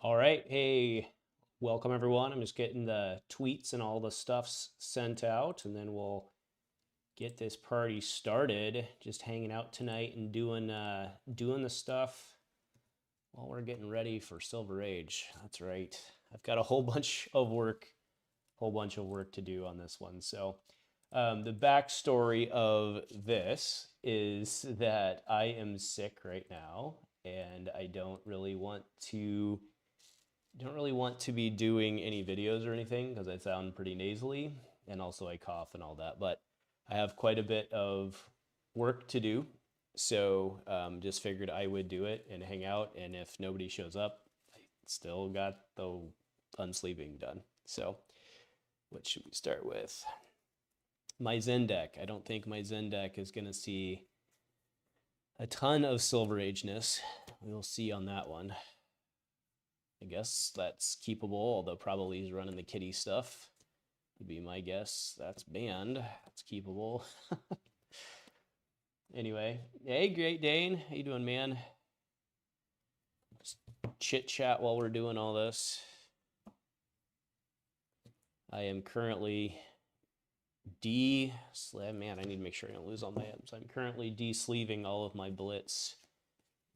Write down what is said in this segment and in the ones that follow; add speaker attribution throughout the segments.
Speaker 1: All right, hey, welcome everyone. I'm just getting the tweets and all the stuffs sent out, and then we'll get this party started. Just hanging out tonight and doing the stuff while we're getting ready for Silver Age. That's right. I've got a whole bunch of work to do on this one. So the backstory of this is that I am sick right now, and I don't really want to be doing any videos or anything because I sound pretty nasally, and also I cough and all that. But I have quite a bit of work to do, so just figured I would do it and hang out. And if nobody shows up, I still got the unsleeving done. So what should we start with? My Zen deck. I don't think my Zen deck is going to see a ton of Silver Age-ness. We'll see on that one. I guess that's keepable, although probably he's running the kitty stuff. Would be my guess. That's banned. That's keepable. Anyway, hey, Great Dane. How you doing, man? Just chit-chat while we're doing all this. I am currently man, I need to make sure I don't lose all my items. I'm currently de-sleeving all of my Blitz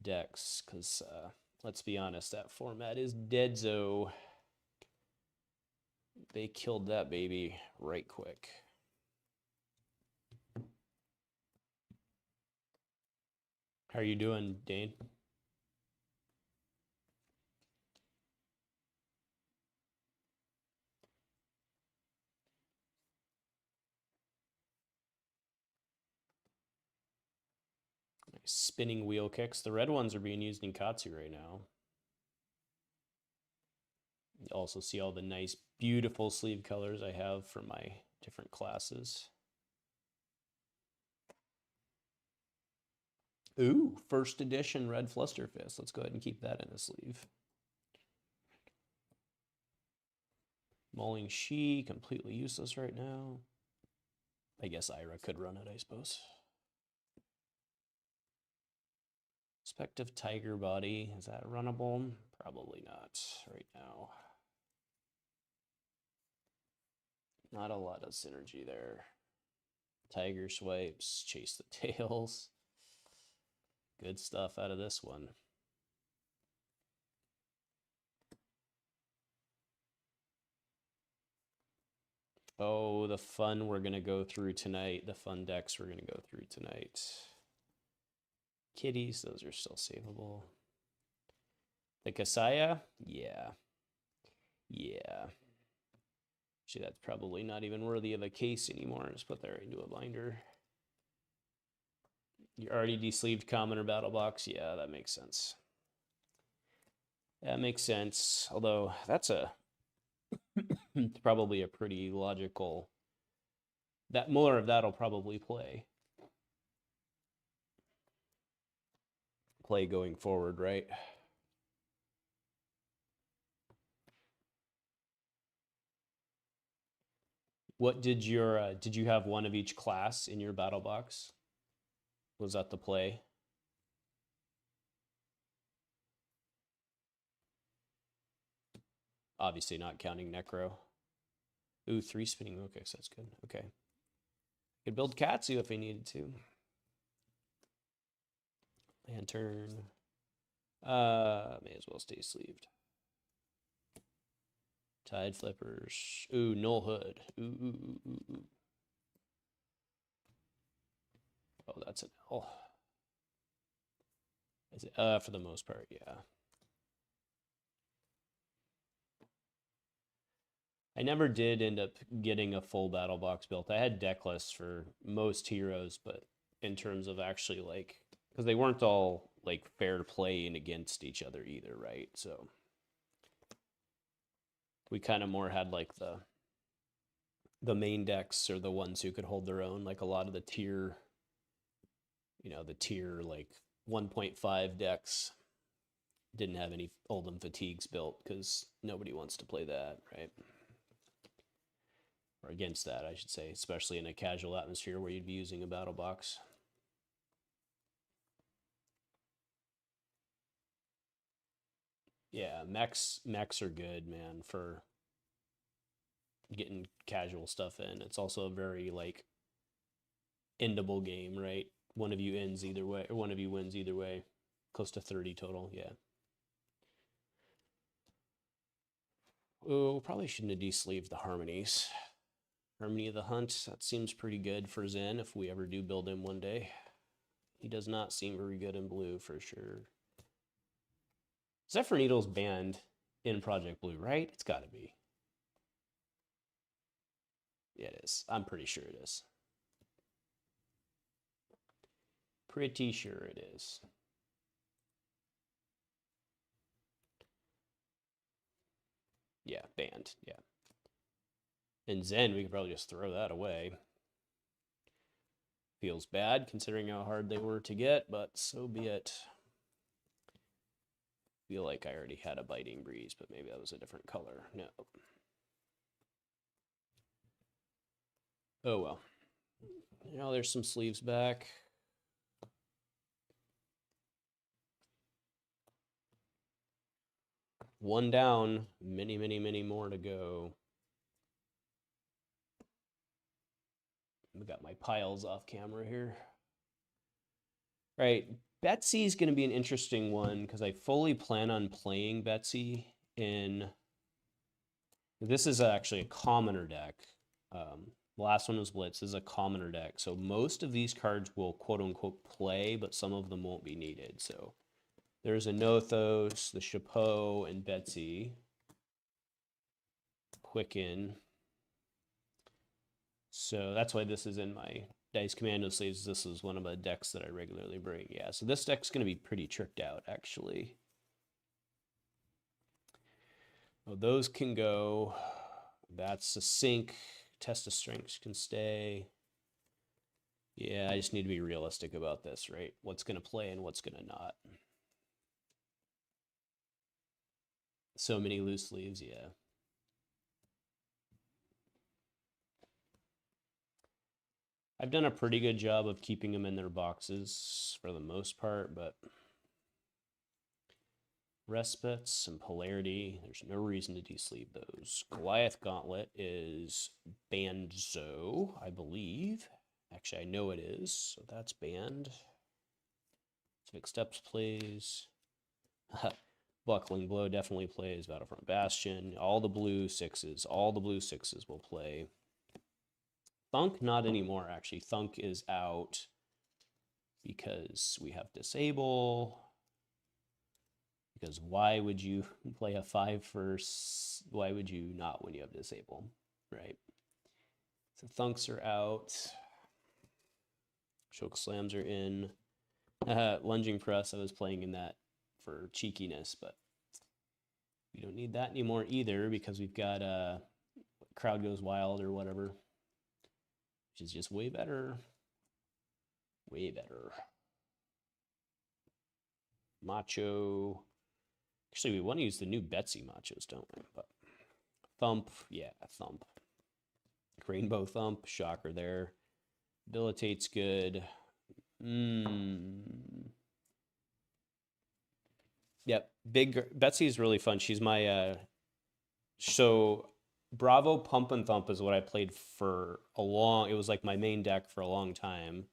Speaker 1: decks, because let's be honest, that format is deadzo. They killed that baby right quick. How are you doing, Dane? Nice spinning wheel kicks. The red ones are being used in Katsu right now. You also see all the nice, beautiful sleeve colors I have for my different classes. Ooh, first edition red Flusterfist. Let's go ahead and keep that in the sleeve. Mauling She, completely useless right now. I guess Ira could run it, I suppose. Spective Tiger Body, is that runnable? Probably not right now. Not a lot of synergy there. Tiger Swipes, Chase the Tails. Good stuff out of this one. Oh, the fun we're going to go through tonight. The fun decks we're going to go through tonight. Kitties, those are still savable. The Kassai? Yeah. Yeah. Actually, that's probably not even worthy of a case anymore. Just put that right into a binder. You already de-sleeved Commoner Battle Box? Yeah, that makes sense. That makes sense. Although, that's probably a pretty logical... more of that'll probably play going forward, right? What did your did you have one of each class in your battle box? Was that the play? Obviously not counting Necro. Ooh, 3 spinning wheel kicks, that's good. Okay. Could build Katsu if I needed to. Lantern. May as well stay sleeved. Tide Flippers. Ooh, Null Hood. Ooh. Oh, that's an L. Is it? For the most part, yeah. I never did end up getting a full battle box built. I had deck lists for most heroes, but in terms of actually like, because they weren't all like fair playing against each other either, right? So we kind of more had like the main decks or the ones who could hold their own, like a lot of the tier, the tier like 1.5 decks didn't have any Oldhim fatigues built because nobody wants to play that, right? Or against that, I should say, especially in a casual atmosphere where you'd be using a battle box. Yeah, mechs are good, man, for getting casual stuff in. It's also a very, like, endable game, right? One of you ends either way, or one of you wins either way. Close to 30 total, yeah. Oh, probably shouldn't have de-sleeved the harmonies. Harmony of the Hunt, that seems pretty good for Zen if we ever do build him one day. He does not seem very good in blue for sure. Zephyr Needle's banned in Project Blue, right? It's got to be. Yeah, it is. I'm pretty sure it is. Pretty sure it is. Yeah, banned. Yeah. And Zen, we could probably just throw that away. Feels bad considering how hard they were to get, but so be it. Feel like I already had a Biting Breeze, but maybe that was a different color. No. Oh well. Now there's some sleeves back. One down, many, many, many more to go. We got my piles off camera here. Right, Betsy's going to be an interesting one because I fully plan on playing Betsy in... This is actually a commoner deck. The last one was Blitz. This is a commoner deck. So most of these cards will quote-unquote play, but some of them won't be needed. So there's a Nothos, the Chapeau, and Betsy. Quicken. So that's why this is in my Dice Commando sleeves. This is one of the decks that I regularly bring. Yeah, so this deck's going to be pretty tricked out, actually. Oh, those can go. That's a sink. Test of strengths can stay. Yeah, I just need to be realistic about this, right? What's going to play and what's going to not. So many loose leaves, yeah. I've done a pretty good job of keeping them in their boxes for the most part, but Respites and Polarity, there's no reason to de-sleeve those. Goliath Gauntlet is Banzo, I believe. Actually, I know it is, so that's banned. Civic Steps plays. Buckling Blow definitely plays. Battlefront Bastion. All the blue sixes will play. Thunk, not anymore, actually. Thunk is out because we have Disable. Because why would you play a 5 first? Why would you not when you have Disable, right? So Thunks are out. Choke Slams are in. Lunging Press, I was playing in that for cheekiness, but we don't need that anymore either because we've got Crowd Goes Wild or whatever, which is just way better. Way better. Macho. Actually, we want to use the new Betsy Machos, don't we? But Thump, yeah, Thump. Rainbow Thump, shocker there. Debilitate's good. Yep, Betsy is really fun. She's my so Bravo Pump and Thump is what I played for a long. It was like my main deck for a long time.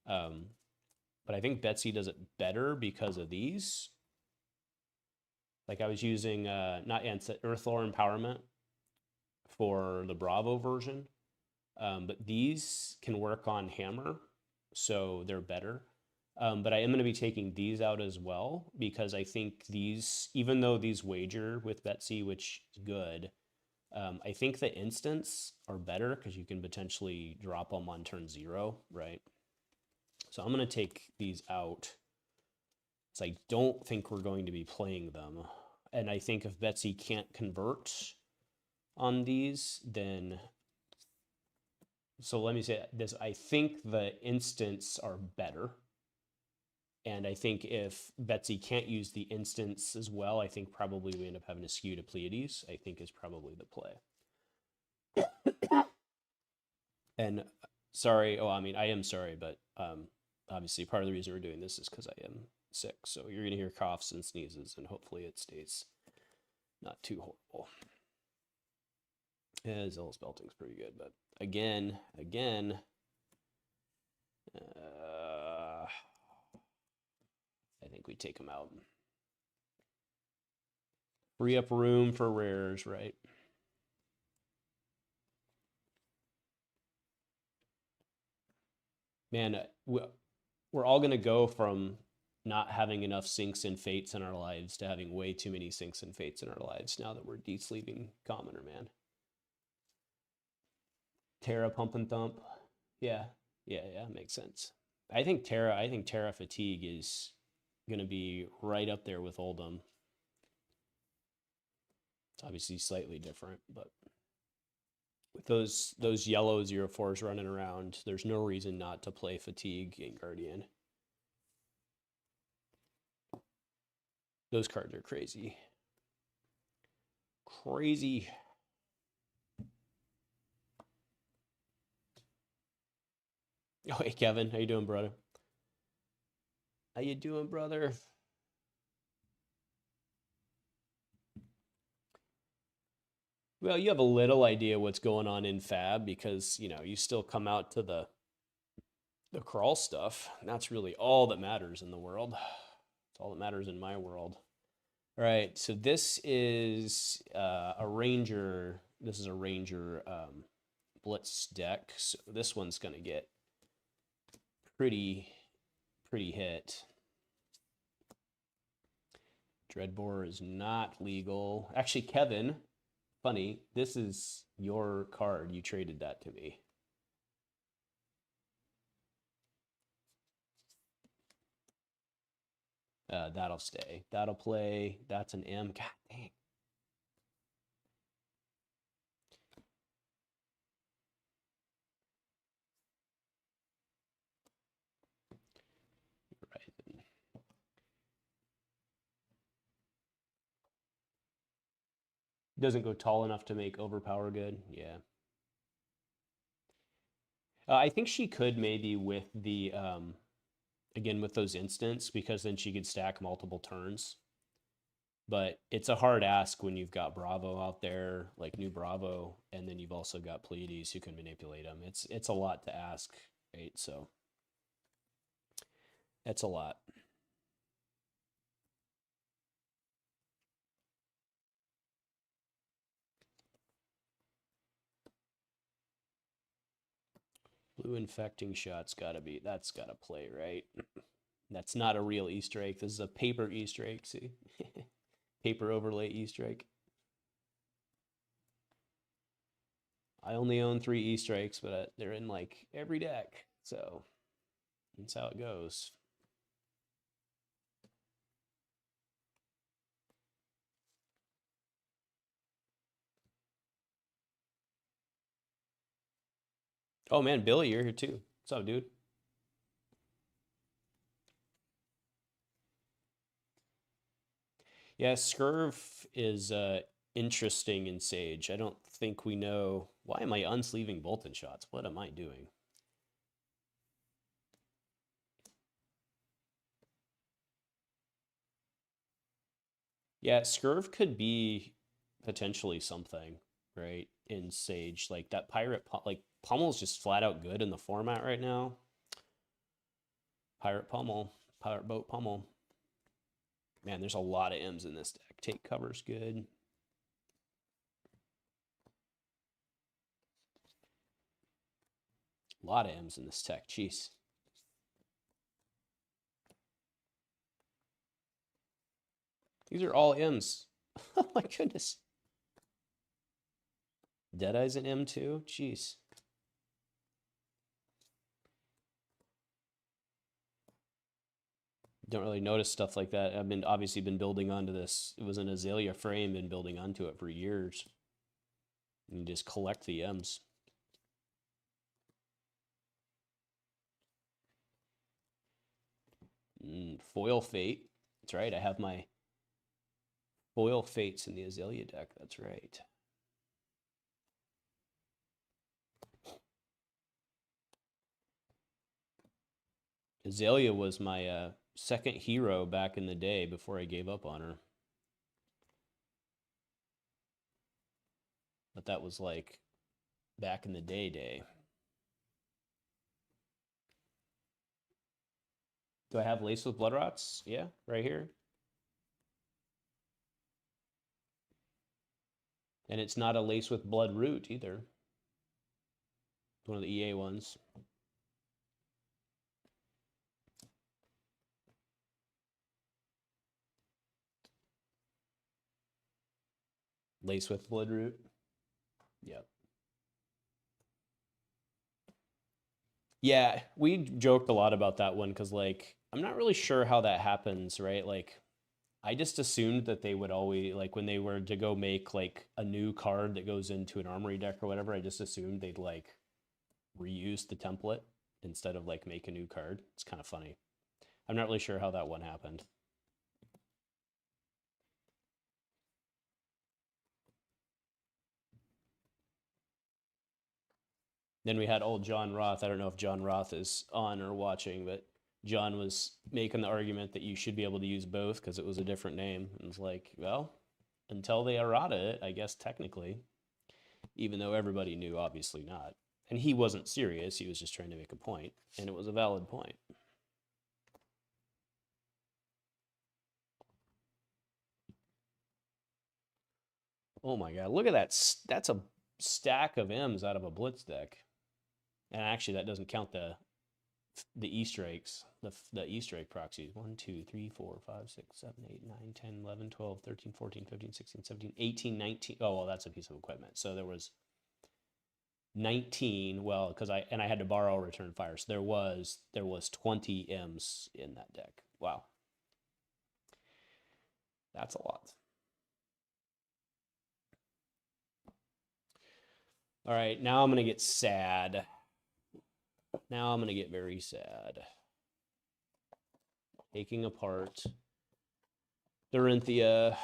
Speaker 1: But I think Betsy does it better because of these. Like I was using not Earthlore Empowerment for the Bravo version, but these can work on Hammer, so they're better. But I am going to be taking these out as well because I think these, even though these wager with Betsy, which is good, I think the instants are better because you can potentially drop them on turn 0, right? So I'm going to take these out. So I don't think we're going to be playing them. And I think if Betsy can't convert on these, then... So let me say this. I think the instants are better. And I think if Betsy can't use the instants as well, I think probably we end up having to skew to Pleiades, I think is probably the play. And sorry, I am sorry, but obviously part of the reason we're doing this is because I am sick. So you're going to hear coughs and sneezes, and hopefully it stays Not too horrible. Yeah, Zealous Belting's pretty good, but again, I think we take them out. Free up room for rares, right? Man, we're all going to go from not having enough Sinks and Fates in our lives to having way too many Sinks and Fates in our lives now that we're de-sleeving Commoner, man. Terra Pump and Thump. Yeah, makes sense. I think Terra Fatigue is going to be right up there with Oldhim. It's obviously slightly different, but with those yellow 0/4s running around, there's no reason not to play Fatigue and Guardian. Those cards are crazy. Crazy. Oh, hey, Kevin. How you doing, brother? How you doing, brother? Well, you have a little idea what's going on in Fab because, you know, you still come out to the crawl stuff. And that's really all that matters in the world. It's all that matters in my world. All right, so this is a Ranger. This is a Ranger Blitz deck. So this one's going to get pretty hit. Dreadbore is not legal. Actually, Kevin, funny, this is your card. You traded that to me. That'll stay. That'll play. That's an M. God dang. Right. Doesn't go tall enough to make overpower good. Yeah. I think she could maybe with the again with those instants, because then she could stack multiple turns. But it's a hard ask when you've got Bravo out there, like new Bravo, and then you've also got Pleiades who can manipulate them. It's a lot to ask, right? So that's a lot. Blue infecting shot's that's gotta play, right? That's not a real Easter egg. This is a paper Easter egg, see? Paper overlay Easter egg. I only own 3 Easter eggs, but they're in like every deck. So that's how it goes. Oh man, Billy, you're here too. What's up, dude? Yeah, Scurv is interesting in Sage. I don't think we know. Why am I unsleeving Boltyn shots? What am I doing? Yeah, Scurv could be potentially something, right, in Sage. Like that pirate, like Pummel's just flat out good in the format right now. Pirate Pummel, Pirate Boat Pummel. Man, there's a lot of M's in this deck. Take cover's good. A lot of M's in this deck. Jeez. These are all M's. Oh my goodness. Deadeye's an M too? Jeez. Don't really notice stuff like that. I've obviously been building onto this. It was an Azalea frame, been building onto it for years. And you just collect the M's. Foil Fate. That's right. I have my Foil Fates in the Azalea deck. That's right. Azalea was my second hero back in the day before I gave up on her. But that was like back in the day. Do I have Lace with Blood Rots? Yeah, right here. And it's not a Lace with Blood Root either. It's one of the EA ones. Lace with Blood Root. Yep. Yeah, we joked a lot about that one because, like, I'm not really sure how that happens, right? Like, I just assumed that they would always, like, when they were to go make, like, a new card that goes into an armory deck or whatever, I just assumed they'd, like, reuse the template instead of, like, make a new card. It's kind of funny. I'm not really sure how that one happened. Then we had old John Roth. I don't know if John Roth is on or watching, but John was making the argument that you should be able to use both because it was a different name. And it's like, well, until they errata it, I guess technically, even though everybody knew, obviously not. And he wasn't serious. He was just trying to make a point, and it was a valid point. Oh my God, look at that. That's a stack of M's out of a Blitz deck. And actually, that doesn't count the Easter eggs, the Easter egg proxies. 1, 2, 3, 4, 5, 6, 7, 8, 9, 10, 11, 12, 13, 14, 15, 16, 17, 18, 19. Oh, well, that's a piece of equipment. So there was 19, well, because I had to borrow Return Fire. So there was 20 M's in that deck. Wow. That's a lot. All right, now I'm going to get sad. Now I'm going to get very sad. Taking apart Dorinthea.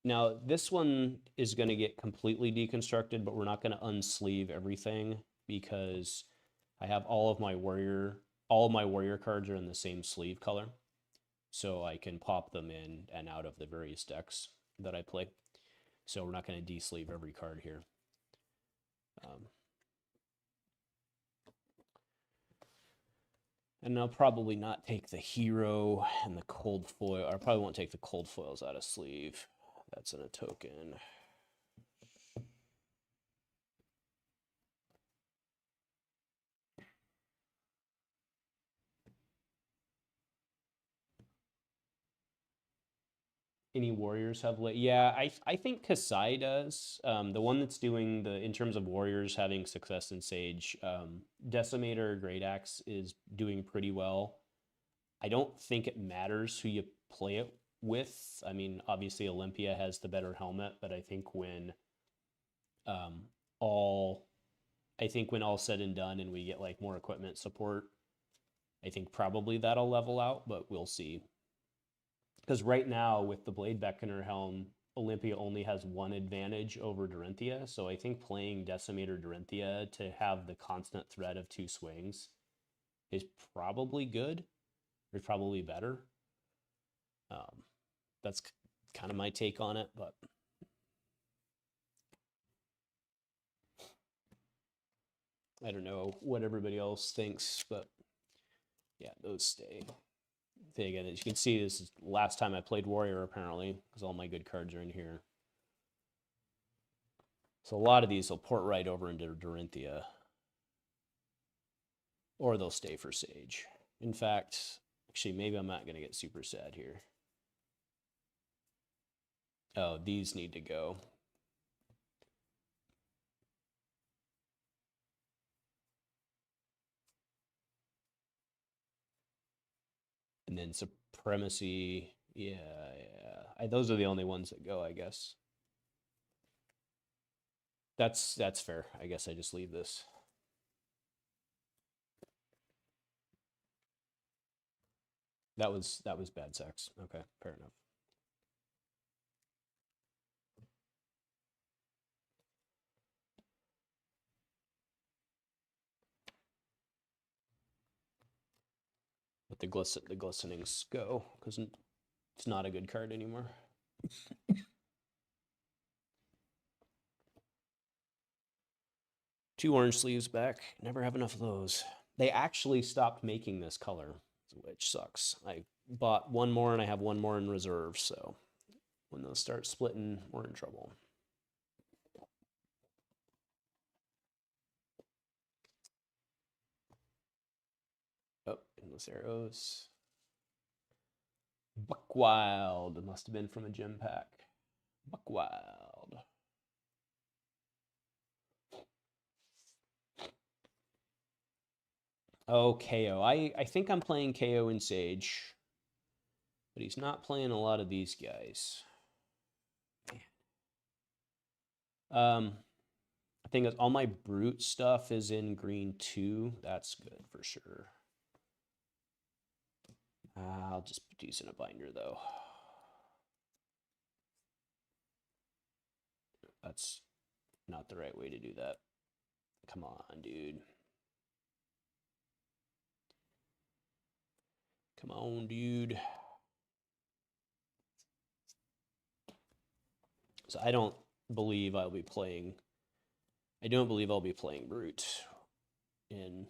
Speaker 1: Now, this one is going to get completely deconstructed, but we're not going to unsleeve everything because I have all of my warrior cards are in the same sleeve color. So I can pop them in and out of the various decks that I play. So we're not going to de-sleeve every card here. And I'll probably not take the hero and the cold foil. I probably won't take the cold foils out of sleeve. That's in a token. Any warriors have yeah, I think Kassai does. The one that's doing in terms of warriors having success in Sage, Decimator Great Axe is doing pretty well. I don't think it matters who you play it with. I mean, obviously Olympia has the better helmet, but I think when all said and done and we get like more equipment support, I think probably that'll level out, but we'll see. Because right now with the Blade Beckoner helm, Olympia only has one advantage over Dorinthea. So I think playing Decimator Dorinthea to have the constant threat of 2 swings is probably good. Or probably better. That's kind of my take on it, but I don't know what everybody else thinks, but yeah, those stay. Again, as you can see, this is the last time I played Warrior, apparently, because all my good cards are in here. So a lot of these will port right over into Dorinthea. Or they'll stay for Sage. In fact, actually, maybe I'm not going to get super sad here. Oh, these need to go. And then Supremacy, yeah. Those are the only ones that go, I guess. That's fair. I guess I just leave this. That was bad sex. Okay, fair enough. Let the glistenings go, because it's not a good card anymore. 2 orange sleeves back. Never have enough of those. They actually stopped making this color, which sucks. I bought 1 more and I have 1 more in reserve, so when those start splitting, we're in trouble. Oh, endless arrows. Buckwild. It must have been from a gem pack. Buckwild. Oh, Kayo. I think I'm playing Kayo in Sage. But he's not playing a lot of these guys. I think all my brute stuff is in green 2. That's good for sure. I'll just put these in a binder though. That's not the right way to do that. Come on, dude. Come on, dude. So I don't believe I'll be playing. I don't believe I'll be playing brute in.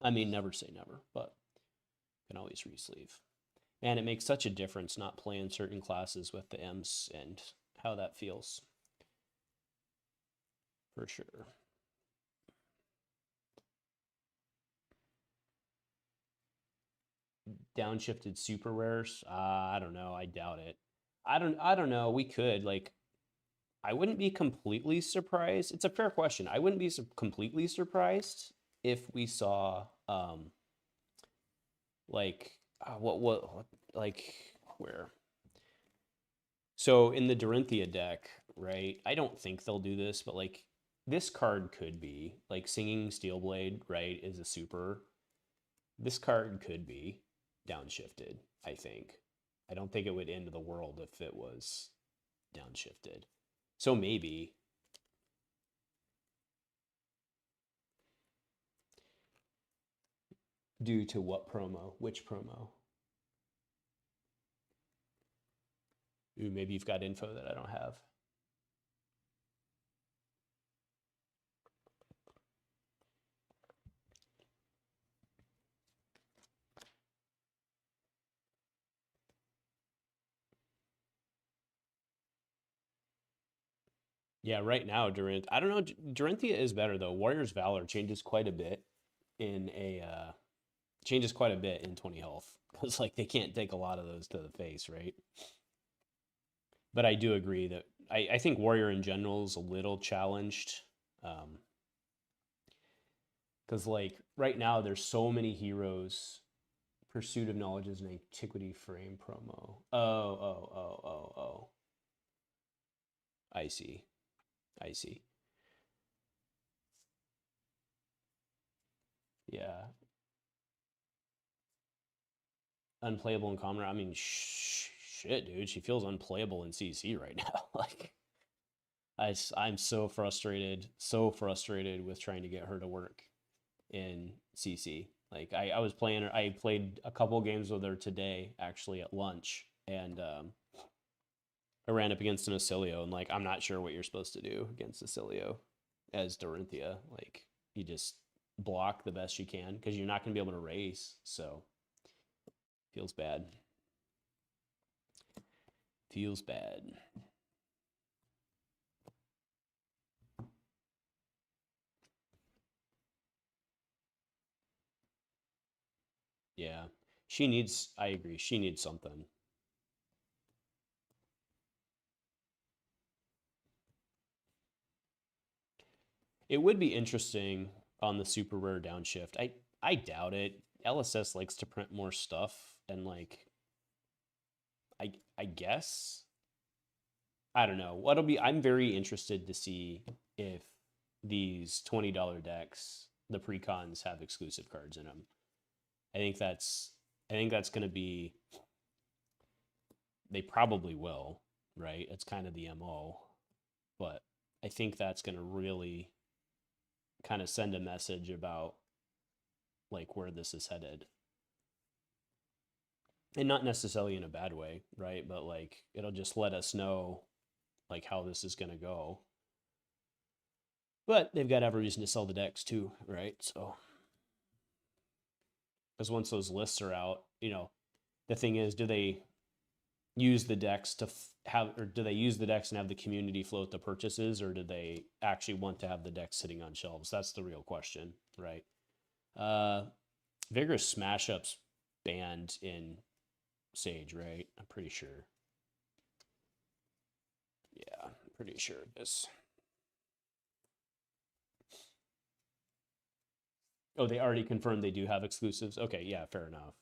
Speaker 1: I mean, never say never, but can always resleeve. And it makes such a difference not playing certain classes with the M's and how that feels. For sure. Downshifted super rares? I don't know. I doubt it. I don't know. We could, like, I wouldn't be completely surprised. It's a fair question. I wouldn't be completely surprised if we saw like what like where. So in the Dorinthea deck, right? I don't think they'll do this, but like this card could be like Singing Steelblade, right? Is a super. This card could be downshifted, I think. I don't think it would end the world if it was downshifted. So maybe. Due to what promo? Which promo? Ooh, maybe you've got info that I don't have. Yeah, right now, I don't know, Dorinthea is better though. Warrior's Valor changes quite a bit in changes quite a bit in 20 health. Because like they can't take a lot of those to the face, right? But I do agree that I think Warrior in general is a little challenged. Because like right now there's so many heroes. Pursuit of Knowledge is an Antiquity frame promo. Oh. I see. Yeah. Unplayable in Commoner. I mean, shit, dude. She feels unplayable in CC right now. Like, I'm so frustrated with trying to get her to work in CC. Like, I was playing her. I played a couple games with her today, actually, at lunch, and I ran up against an Azalea, and like, I'm not sure what you're supposed to do against Azalea as Dorinthea. Like, you just block the best you can because you're not going to be able to race. So, feels bad. Feels bad. Yeah. I agree, she needs something. It would be interesting on the super rare downshift. I doubt it. LSS likes to print more stuff, and like I guess I don't know. I'm very interested to see if these $20 decks, the precons, have exclusive cards in them. I think that's going to be, they probably will, right? It's kind of the MO, but I think that's going to really kind of send a message about like where this is headed. And not necessarily in a bad way, right? But like it'll just let us know like how this is going to go. But they've got to have a reason to sell the decks too, right? So, because once those lists are out, you know, the thing is, do they use the decks to have, or do they use the decks and have the community float the purchases, or do they actually want to have the decks sitting on shelves? That's the real question, right? Vigorous Smash Up's banned in Sage, right? I'm pretty sure. Yeah, I'm pretty sure it is. Oh, they already confirmed they do have exclusives? Okay, yeah, fair enough.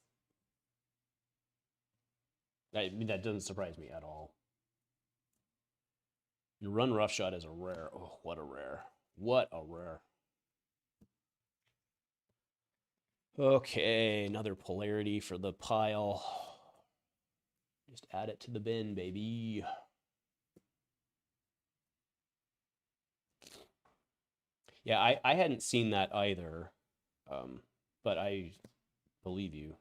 Speaker 1: I mean, that doesn't surprise me at all. And Run Roughshot is a rare. Oh, what a rare. What a rare. Okay, another polarity for the pile. Just add it to the bin, baby. Yeah, I hadn't seen that either, but I believe you.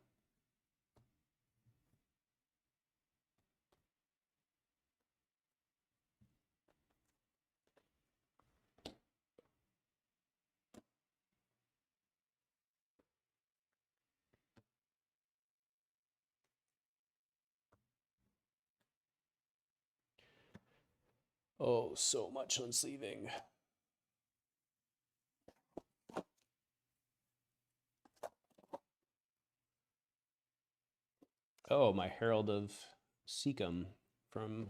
Speaker 1: Oh, so much unsleeving. Oh, my Herald of Seekum from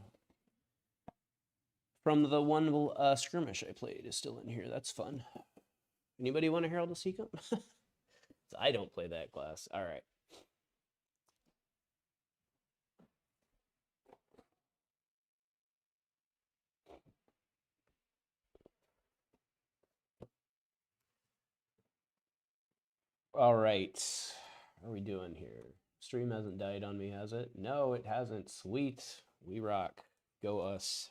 Speaker 1: the one skirmish I played is still in here. That's fun. Anybody want a Herald of Seekum? I don't play that class. All right. All right. How are we doing here? Stream hasn't died on me, has it? No, it hasn't. Sweet. We rock. Go us.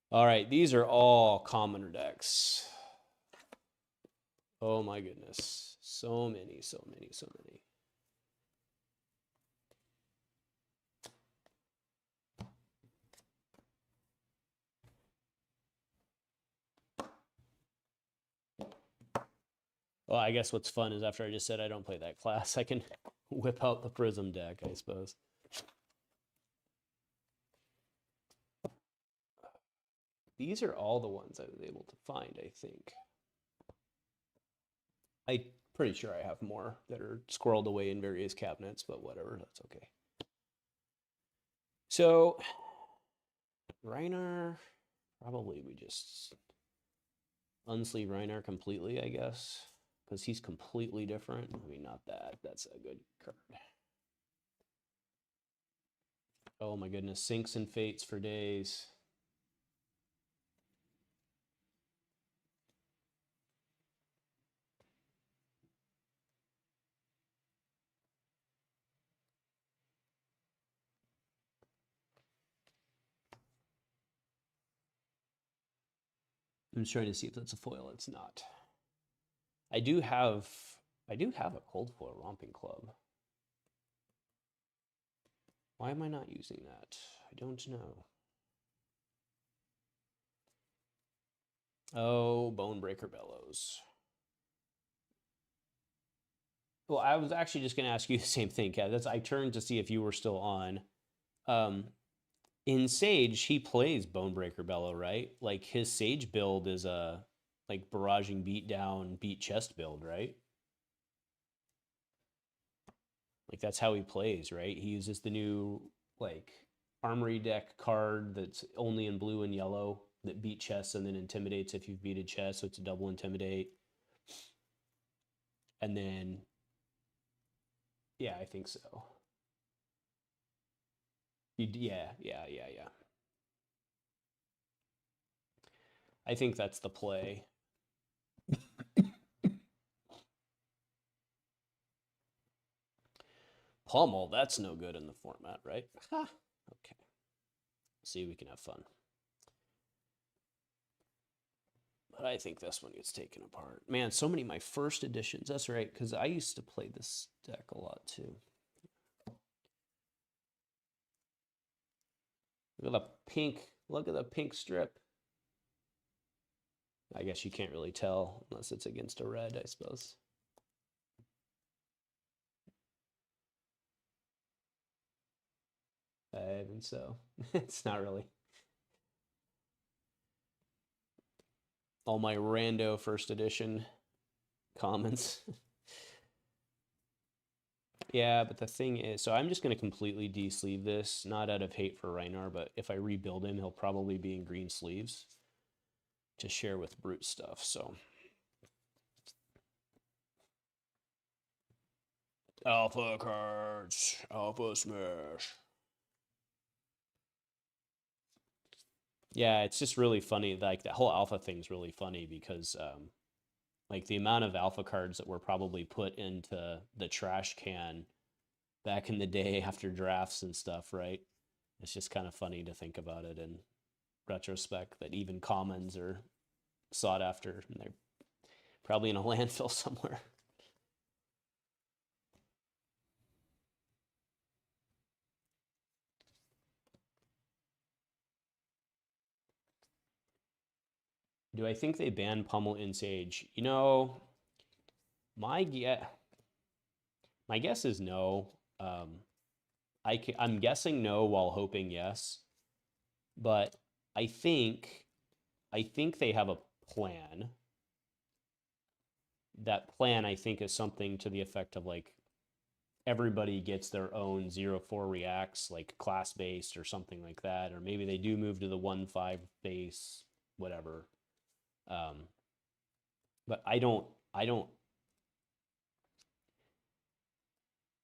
Speaker 1: All right. These are all commoner decks. Oh my goodness. So many, so many, so many. Well, I guess what's fun is after I just said I don't play that class, I can whip out the Prism deck, I suppose. These are all the ones I was able to find, I think. I'm pretty sure I have more that are squirreled away in various cabinets, but whatever, that's okay. So, Rhinar, probably we just unsleeve Rhinar completely, I guess, because he's completely different. I mean, not that. That's a good card. Oh my goodness, Sinks and Fates for days. I'm just trying to see if that's a foil. It's not. I do have a cold foil Romping Club. Why am I not using that? I don't know. Oh, Bonebreaker Bellows. Well, I was actually just going to ask you the same thing, Kat. I turned to see if you were still on. In Sage, he plays Bonebreaker Bellow, right? Like his Sage build is a like barraging beatdown, beat chest build, right? Like that's how he plays, right? He uses the new like armory deck card that's only in blue and yellow that beat chests and then intimidates if you've beated chest, so it's a double intimidate. And then yeah, I think so. Yeah. I think that's the play. Pummel, that's no good in the format, right? Ha. Okay. See, we can have fun. But I think this one gets taken apart. Man, so many of my first editions. That's right, because I used to play this deck a lot too. Look at the pink strip. I guess you can't really tell unless it's against a red, I suppose. I think so. It's not really. All my rando first edition comments. Yeah, but the thing is, so I'm just going to completely de-sleeve this, not out of hate for Rhinar, but if I rebuild him, he'll probably be in green sleeves to share with brute stuff, so. Alpha cards, alpha smash. Yeah, it's just really funny. Like, that whole alpha thing's really funny because, like, the amount of alpha cards that were probably put into the trash can back in the day after drafts and stuff, right? It's just kind of funny to think about it in retrospect that even commons are sought after and they're probably in a landfill somewhere. Do I think they banned Pummel in Sage? You know, my guess is no. I'm guessing no while hoping yes, but I think they have a plan. That plan, I think, is something to the effect of like everybody gets their own 0-4 reacts, like class based or something like that, or maybe they do move to the 1-5 base, whatever. But I don't.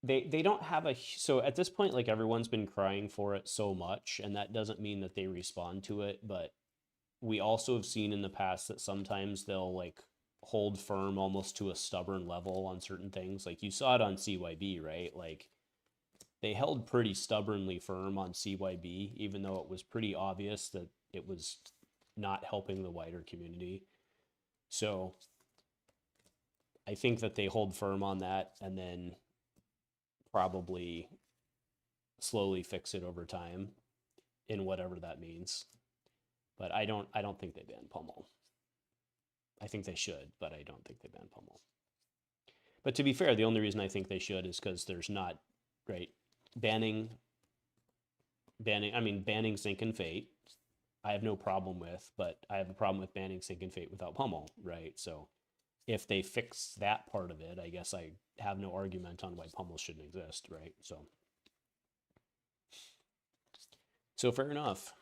Speaker 1: They don't have a, so at this point, like, everyone's been crying for it so much, and that doesn't mean that they respond to it, but we also have seen in the past that sometimes they'll like hold firm almost to a stubborn level on certain things. Like you saw it on CYB, right? Like they held pretty stubbornly firm on CYB, even though it was pretty obvious that it was not helping the wider community. So I think that they hold firm on that and then probably slowly fix it over time in whatever that means. But I don't think they ban Pummel. I think they should, but I don't think they ban Pummel. But to be fair, the only reason I think they should is because there's not, right, banning Sync and Fate, I have no problem with, but I have a problem with banning Sync and Fate without Pummel, right? So if they fix that part of it, I guess I have no argument on why Pummel shouldn't exist, right? So fair enough.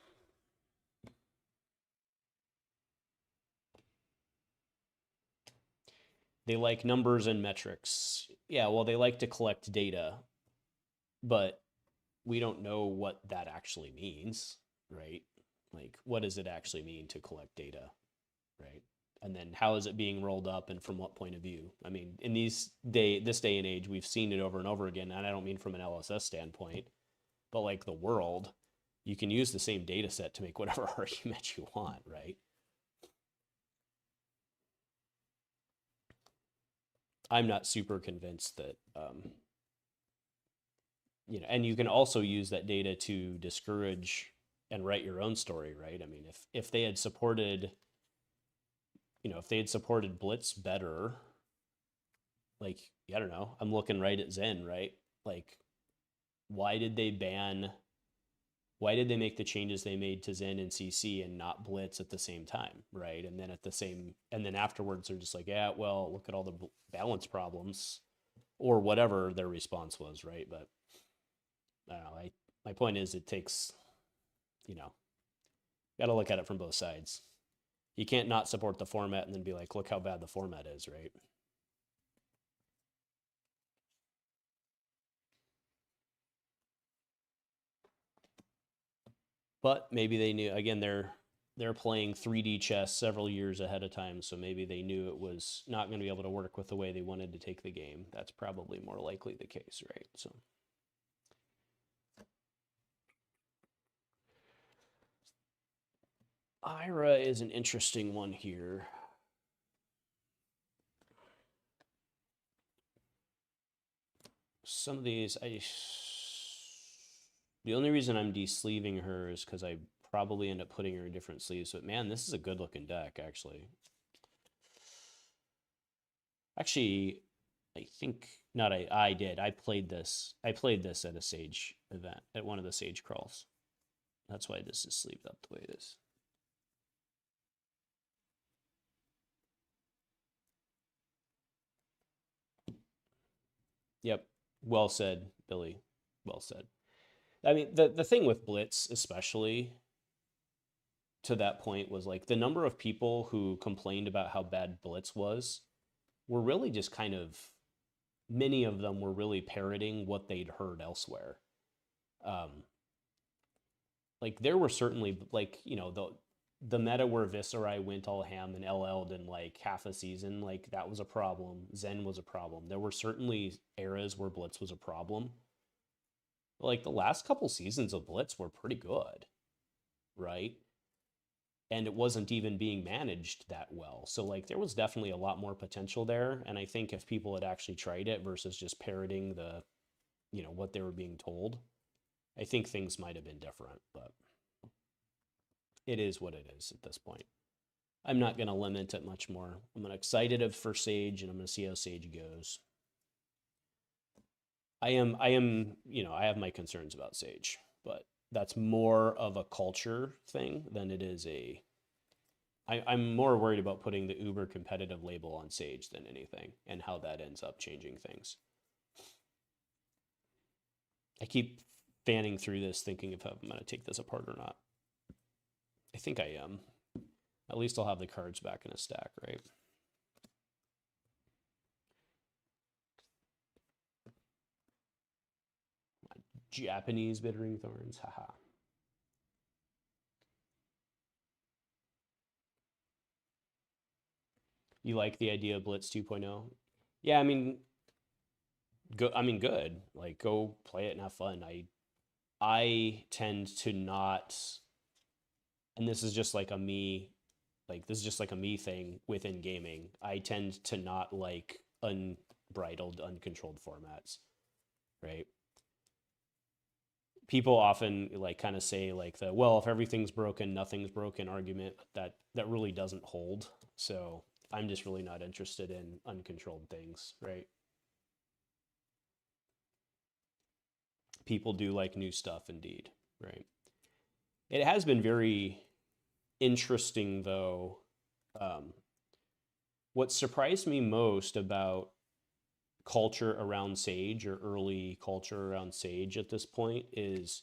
Speaker 1: They like numbers and metrics. Yeah, well, they like to collect data, but we don't know what that actually means, right? Like, what does it actually mean to collect data, right? And then how is it being rolled up and from what point of view? I mean, in this day and age, we've seen it over and over again, and I don't mean from an LSS standpoint, but like the world, you can use the same data set to make whatever argument you want, right? I'm not super convinced that, you know, and you can also use that data to discourage and write your own story, right? I mean, if they had supported, you know, if they had supported Blitz better, like, I don't know, I'm looking right at Zen, right? Like, why did they make the changes they made to Zen and CC and not Blitz at the same time, right? And then afterwards they're just like, yeah, well, look at all the balance problems or whatever their response was, right? But I don't know. My point is, it takes, you know, got to look at it from both sides. You can't not support the format and then be like, look how bad the format is, right? But maybe they knew, again, they're playing 3D chess several years ahead of time, so maybe they knew it was not going to be able to work with the way they wanted to take the game. That's probably more likely the case, right? So Ira is an interesting one here. Some of these, the only reason I'm de-sleeving her is because I probably end up putting her in different sleeves. But man, this is a good looking deck, actually. Actually, I think not. I did. I played this. I played this at a Sage event, at one of the Sage crawls. That's why this is sleeved up the way it is. Yep. Well said, Billy. Well said. I mean, the thing with Blitz, especially to that point, was like the number of people who complained about how bad Blitz was were really just kind of, many of them were really parroting what they'd heard elsewhere. Like there were certainly, like, you know, the meta where Viserai went all ham and LL'd in like half a season, like that was a problem. Zen was a problem. There were certainly eras where Blitz was a problem. But like the last couple seasons of Blitz were pretty good, right? And it wasn't even being managed that well. So like there was definitely a lot more potential there. And I think if people had actually tried it versus just parroting the, you know, what they were being told, I think things might have been different, but it is what it is at this point. I'm not going to limit it much more. I'm excited for Sage, and I'm going to see how Sage goes. I am, you know, I have my concerns about Sage, but that's more of a culture thing than it is a... I'm more worried about putting the uber competitive label on Sage than anything, and how that ends up changing things. I keep fanning through this thinking if I'm going to take this apart or not. I think I am. At least I'll have the cards back in a stack, right? My Japanese bittering thorns, haha. You like the idea of Blitz 2.0? Yeah, I mean, good. Like, go play it and have fun. I tend to not, and this is just like a me, like this is just like a me thing within gaming. I tend to not like unbridled, uncontrolled formats, right? People often like kind of say like the, well, if everything's broken, nothing's broken argument, but that really doesn't hold. So I'm just really not interested in uncontrolled things, right? People do like new stuff indeed, right? It has been very interesting though. What surprised me most about culture around Sage, or early culture around Sage at this point, is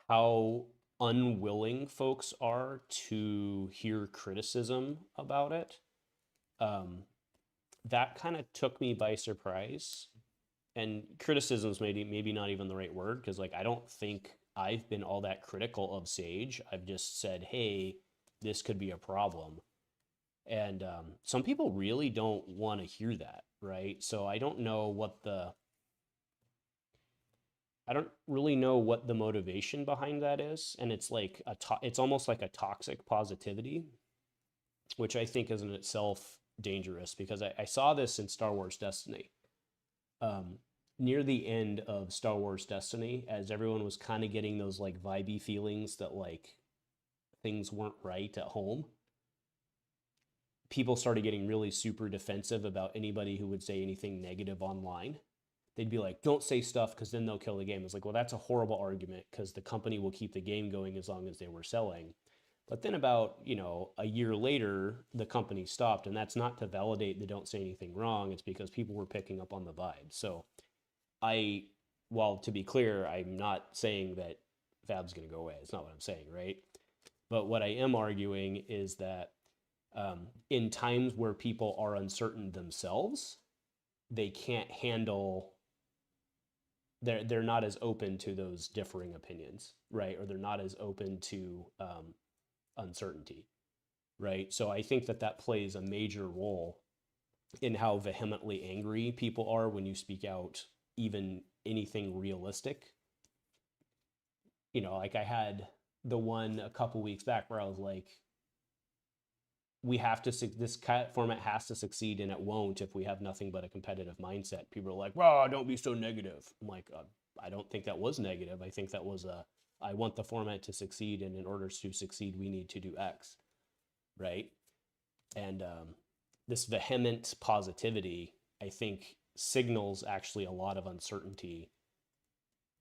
Speaker 1: how unwilling folks are to hear criticism about it. That kind of took me by surprise. And criticism is maybe not even the right word, because like I don't think I've been all that critical of Sage. I've just said, hey, this could be a problem. And some people really don't want to hear that, right? So I don't know what I don't really know what the motivation behind that is. And it's like it's almost like a toxic positivity, which I think is in itself dangerous, because I saw this in Star Wars Destiny. Near the end of Star Wars Destiny, as everyone was kind of getting those like vibey feelings that like things weren't right at home, people started getting really super defensive about anybody who would say anything negative online. They'd be like, don't say stuff because then they'll kill the game. It's like, well, that's a horrible argument, because the company will keep the game going as long as they were selling. But then about, you know, a year later, the company stopped, and that's not to validate the don't say anything wrong. It's because people were picking up on the vibe. So well, to be clear, I'm not saying that Fab's going to go away. It's not what I'm saying, right? But what I am arguing is that in times where people are uncertain themselves, they can't handle, they're not as open to those differing opinions, right? Or they're not as open to uncertainty, right? So I think that plays a major role in how vehemently angry people are when you speak out even anything realistic. You know, like I had the one a couple weeks back where I was like, we have to, this format has to succeed, and it won't if we have nothing but a competitive mindset. People are like, well, don't be so negative. I'm like, I don't think that was negative. I think that was I want the format to succeed, and in order to succeed, we need to do X, right? And this vehement positivity, I think, signals actually a lot of uncertainty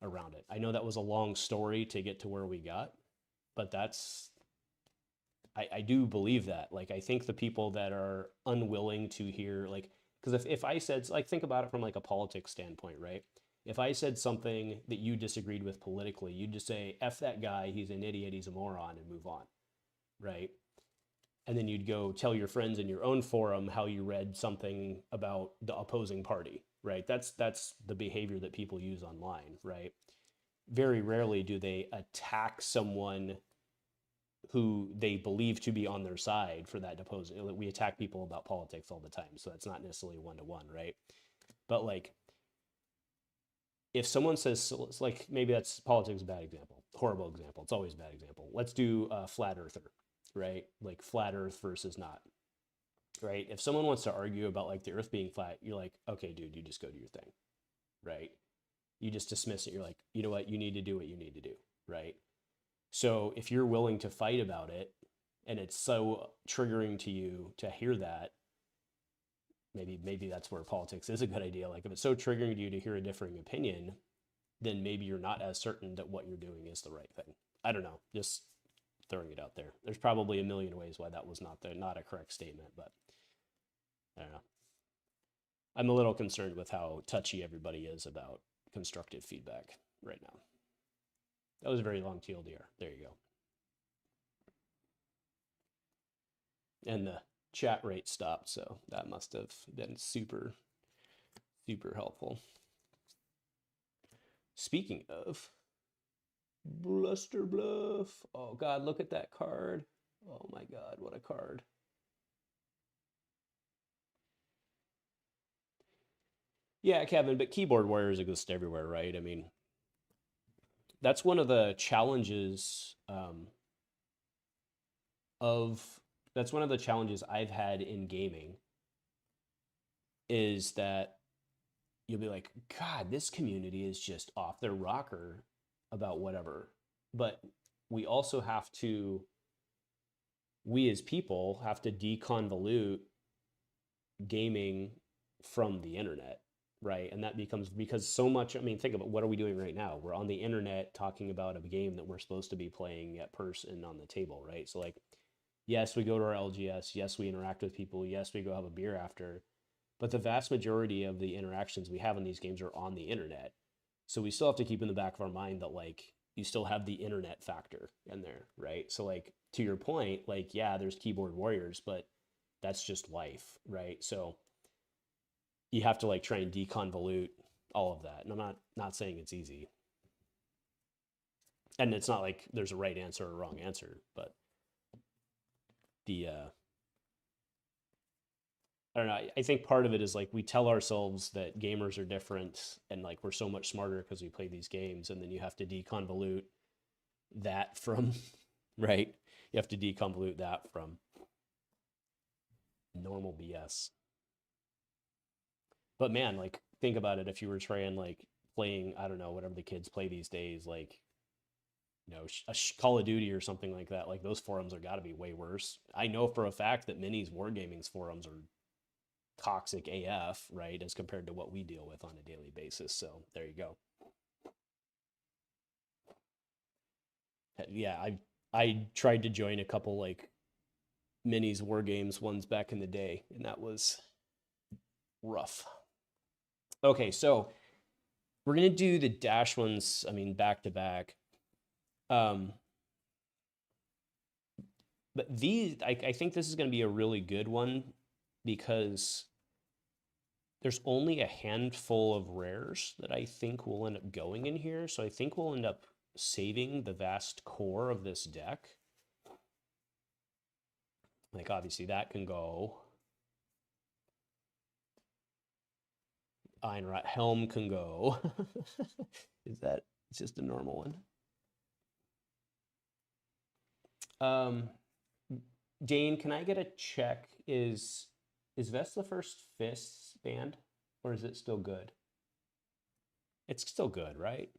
Speaker 1: around it. I know that was a long story to get to where we got, but I do believe that. Like, I think the people that are unwilling to hear, like, because if I said, like, think about it from like a politics standpoint, right? If I said something that you disagreed with politically, you'd just say, F that guy, he's an idiot, he's a moron, and move on, right? And then you'd go tell your friends in your own forum how you read something about the opposing party, right? That's the behavior that people use online, right? Very rarely do they attack someone who they believe to be on their side for that opposing. We attack people about politics all the time, so that's not necessarily one-to-one, right? But like, if someone says, like, maybe that's politics is a bad example, horrible example, it's always a bad example. Let's do a flat earther, right? Like flat earth versus not, right? If someone wants to argue about like the earth being flat, you're like, okay, dude, you just go do your thing, right? You just dismiss it. You're like, you know what? You need to do what you need to do, right? So if you're willing to fight about it and it's so triggering to you to hear that, maybe that's where politics is a good idea. Like if it's so triggering to you to hear a differing opinion, then maybe you're not as certain that what you're doing is the right thing. I don't know, just throwing it out there. There's probably a million ways why that was not a correct statement, but I don't know. I'm a little concerned with how touchy everybody is about constructive feedback right now. That was a very long TLDR. There you go. And the chat rate stopped, so that must have been super, super helpful. Speaking of Bluster Bluff, oh God, look at that card. Oh my God, what a card. Yeah, Kevin, but keyboard warriors exist everywhere, right? I mean, that's one of the challenges that's one of the challenges I've had in gaming, is that you'll be like, God, this community is just off their rocker about whatever. But we also have to, we as people have to deconvolute gaming from the internet, right? And that becomes, because so much, I mean, think about what are we doing right now? We're on the internet talking about a game that we're supposed to be playing at person on the table, right? So like, yes, we go to our LGS. Yes, we interact with people. Yes, we go have a beer after. But the vast majority of the interactions we have in these games are on the internet. So we still have to keep in the back of our mind that like, you still have the internet factor in there, right? So like, to your point, like, yeah, there's keyboard warriors, but that's just life, right? So you have to like try and deconvolute all of that. And I'm not saying it's easy. And it's not like there's a right answer or a wrong answer, but the I don't know, I think part of it is like we tell ourselves that gamers are different and like we're so much smarter because we play these games, and then you have to deconvolute that from right? You have to deconvolute that from normal BS. But man, like think about it, if you were trying like playing, I don't know, whatever the kids play these days, like, you know, a Call of Duty or something like that, like those forums are got to be way worse. I know for a fact that Minis Wargaming's forums are toxic AF, right, as compared to what we deal with on a daily basis. So there you go. Yeah, I tried to join a couple like Minis War Games ones back in the day, and that was rough. Okay, so we're gonna do the dash ones, I mean, back to back. But these, I think this is gonna be a really good one because there's only a handful of rares that I think will end up going in here. So I think we'll end up saving the vast core of this deck. Like obviously that can go. Einrat Helm can go. Is that, it's just a normal one. Dane, can I get a check? Is Vest the First Fist banned, or is it still good? It's still good, right?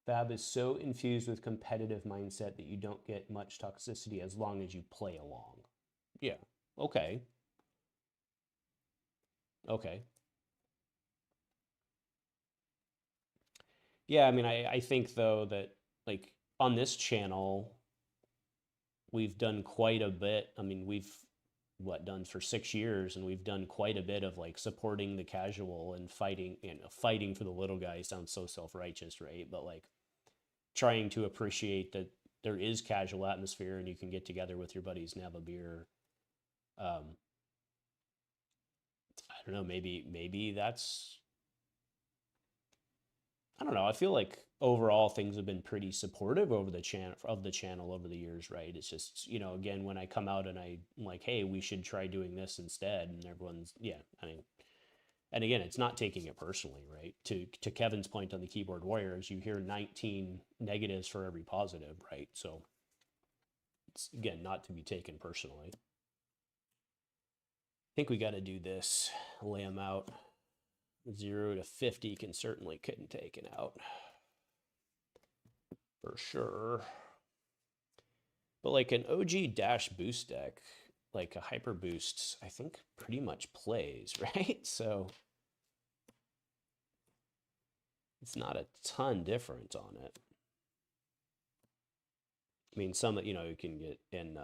Speaker 1: Fab is so infused with competitive mindset that you don't get much toxicity as long as you play along. Yeah. Okay. Okay. Yeah, I mean, I think though that like on this channel, we've done quite a bit. I mean, we've done for 6 years, and we've done quite a bit of like supporting the casual and fighting, fighting for the little guy sounds so self-righteous, right? But like trying to appreciate that there is casual atmosphere and you can get together with your buddies and have a beer. I don't know, maybe that's, I don't know. I feel like overall things have been pretty supportive over the channel over the years, right? It's just, again, when I come out and I'm like, hey, we should try doing this instead, and everyone's, yeah, I mean, and again, it's not taking it personally, right? To Kevin's point on the keyboard warriors, you hear 19 negatives for every positive, right? So it's, again, not to be taken personally. I think we got to do this, lay them out. 0 to 50 can certainly get taken out for sure. But like an OG dash boost deck, like a hyper boost, I think pretty much plays, right? So it's not a ton different on it. I mean, some, you can get in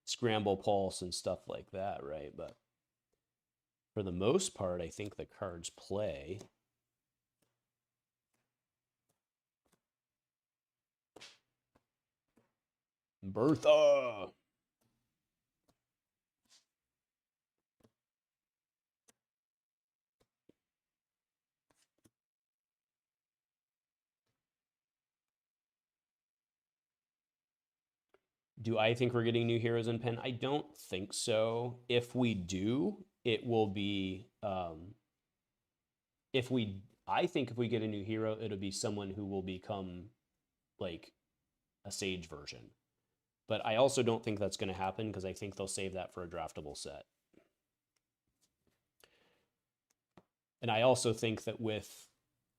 Speaker 1: scramble pulse and stuff like that, right? But for the most part, I think the cards play. Bertha! Do I think we're getting new heroes in Pen? I don't think so. If we do, it will be, I think if we get a new hero, it'll be someone who will become like a Sage version. But I also don't think that's going to happen because I think they'll save that for a draftable set. And I also think that with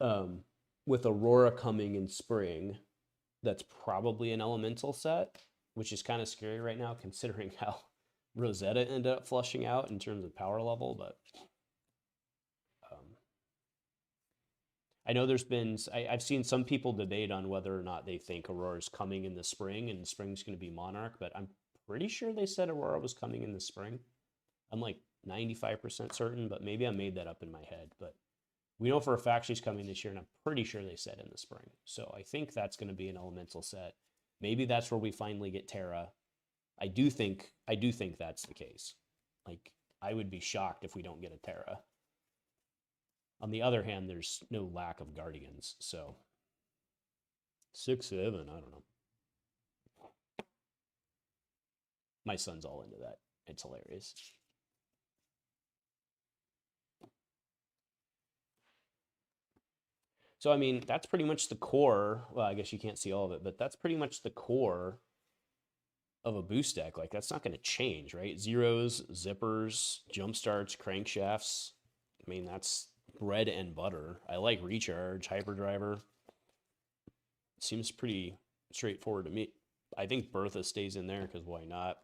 Speaker 1: Aurora coming in spring, that's probably an elemental set, which is kind of scary right now considering how Rosetta ended up flushing out in terms of power level. But I know there's been, I've seen some people debate on whether or not they think Aurora's coming in the spring and spring's going to be Monarch, but I'm pretty sure they said Aurora was coming in the spring. I'm like 95% certain, but maybe I made that up in my head. But we know for a fact she's coming this year, and I'm pretty sure they said in the spring. So I think that's going to be an elemental set. Maybe that's where we finally get Terra. I do think that's the case. Like, I would be shocked if we don't get a Terra. On the other hand, there's no lack of Guardians, so 6-7, I don't know. My son's all into that. It's hilarious. So, I mean, that's pretty much the core. Well, I guess you can't see all of it, but that's pretty much the core of a boost deck. Like, that's not going to change, right? Zeros, zippers, jump starts, crankshafts. I mean, that's bread and butter. I like recharge, hyperdriver. Seems pretty straightforward to me. I think Bertha stays in there because why not?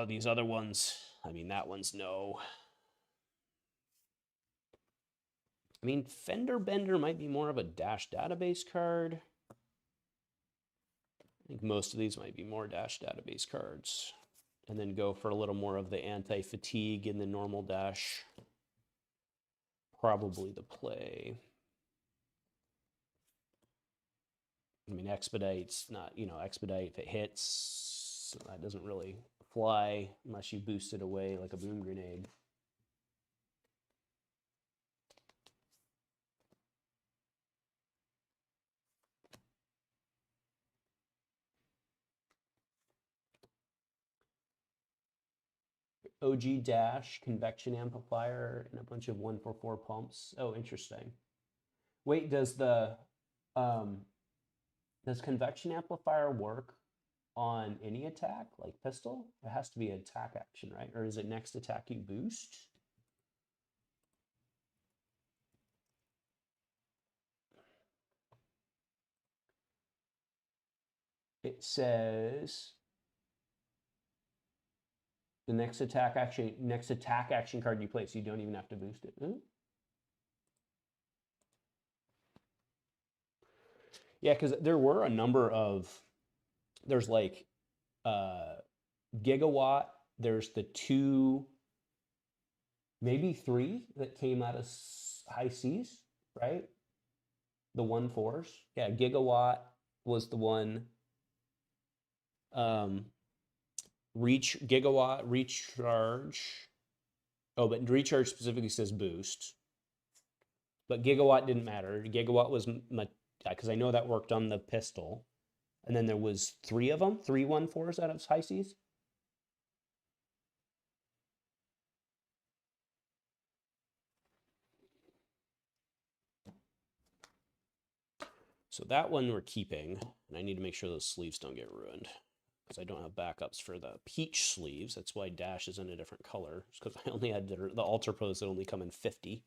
Speaker 1: These other ones, I mean, that one's no. I mean, Fender Bender might be more of a Dash database card. I think most of these might be more Dash database cards. And then go for a little more of the anti-fatigue in the normal Dash. Probably the play. I mean, Expedite's not, Expedite, if it hits, that doesn't really fly unless you boost it away like a boom grenade. OG Dash, Convection Amplifier, and a bunch of 144 pumps. Oh, interesting. Wait, does Convection Amplifier work on any attack, like pistol? It has to be an attack action, right? Or is it next attack you boost? It says the next attack action card you play, so you don't even have to boost it. Yeah, because there were a number of, there's like Gigawatt, there's the 2, maybe 3 that came out of high seas, right? The 1/4s. Yeah, Gigawatt was the one. Gigawatt, recharge. Oh, but recharge specifically says boost. But Gigawatt didn't matter. Gigawatt was, because I know that worked on the pistol. And then there was 3 of them, 3 1/4s out of high seas. So that one we're keeping, and I need to make sure those sleeves don't get ruined, because I don't have backups for the peach sleeves. That's why Dash is in a different color, because I only had the Alter Pros that only come in 50.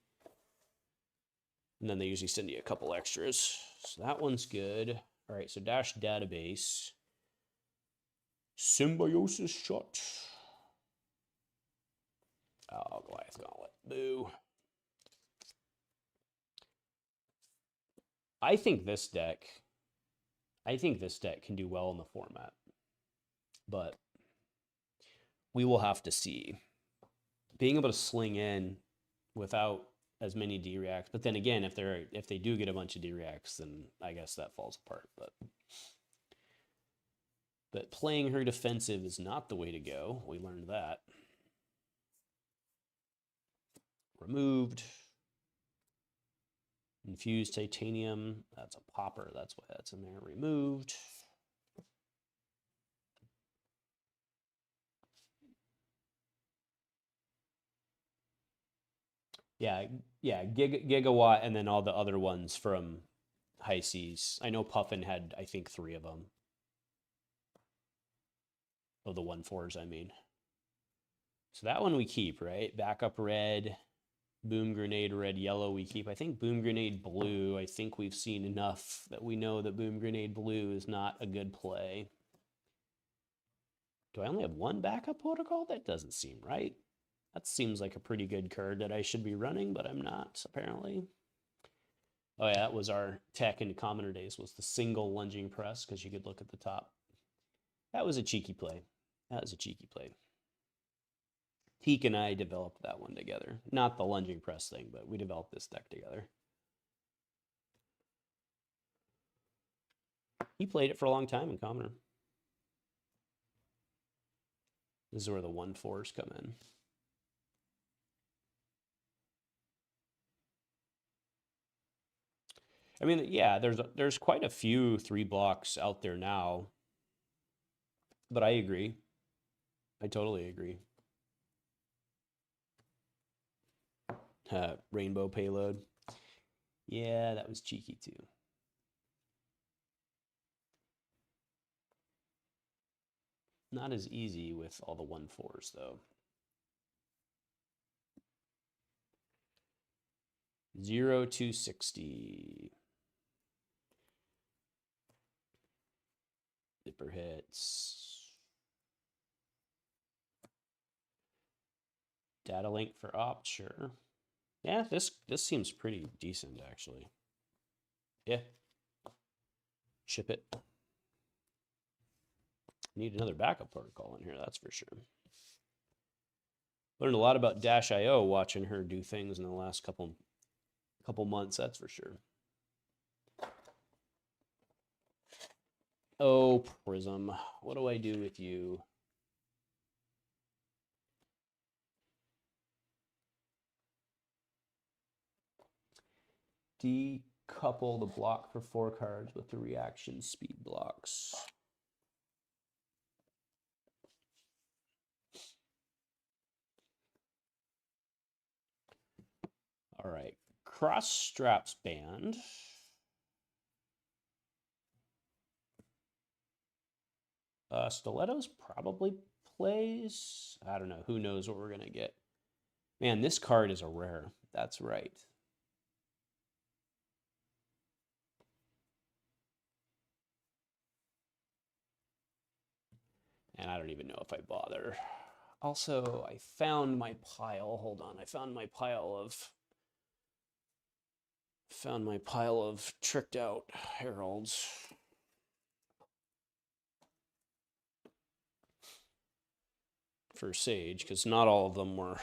Speaker 1: And then they usually send you a couple extras. So that one's good. All right, so Dash database. Symbiosis shot. Oh, Goliath Gauntlet. Boo. I think this deck can do well in the format, but we will have to see. Being able to sling in without as many D-reacts, but then again, if they do get a bunch of D-reacts, then I guess that falls apart. But playing her defensive is not the way to go. We learned that. Removed. Infused titanium, that's a popper, that's why that's in there. Removed. Yeah, Gigawatt, and then all the other ones from High Seas. I know Puffin had, I think, 3 of them. Oh, the 1/4s, I mean. So that one we keep, right? Backup red. Boom Grenade red, yellow we keep. I think Boom Grenade blue, I think we've seen enough that we know that Boom Grenade blue is not a good play. Do I only have 1 backup protocol? That doesn't seem right. That seems like a pretty good card that I should be running, but I'm not, apparently. Oh yeah, that was our tech in Commoner days, was the single lunging press, because you could look at the top. That was a cheeky play. That was a cheeky play. Teak and I developed that one together. Not the lunging press thing, but we developed this deck together. He played it for a long time in Commoner. This is where the 1/4s come in. I mean, yeah, there's quite a few 3 blocks out there now. But I agree. I totally agree. Rainbow payload. Yeah, that was cheeky too. Not as easy with all the 1/4s though. 0 to 60. Zipper hits. Data link for opt, sure. Yeah, this seems pretty decent actually. Yeah. Ship it. Need another backup protocol in here, that's for sure. Learned a lot about Dash.io watching her do things in the last couple months, that's for sure. Oh, Prism. What do I do with you? Decouple the block for 4 cards with the reaction speed blocks. All right. Cross straps band. Stilettos probably plays. I don't know. Who knows what we're going to get. Man, this card is a rare. That's right. And I don't even know if I bother. Also, I found my pile. Hold on. I found my pile of tricked out heralds. For Sage, because not all of them were.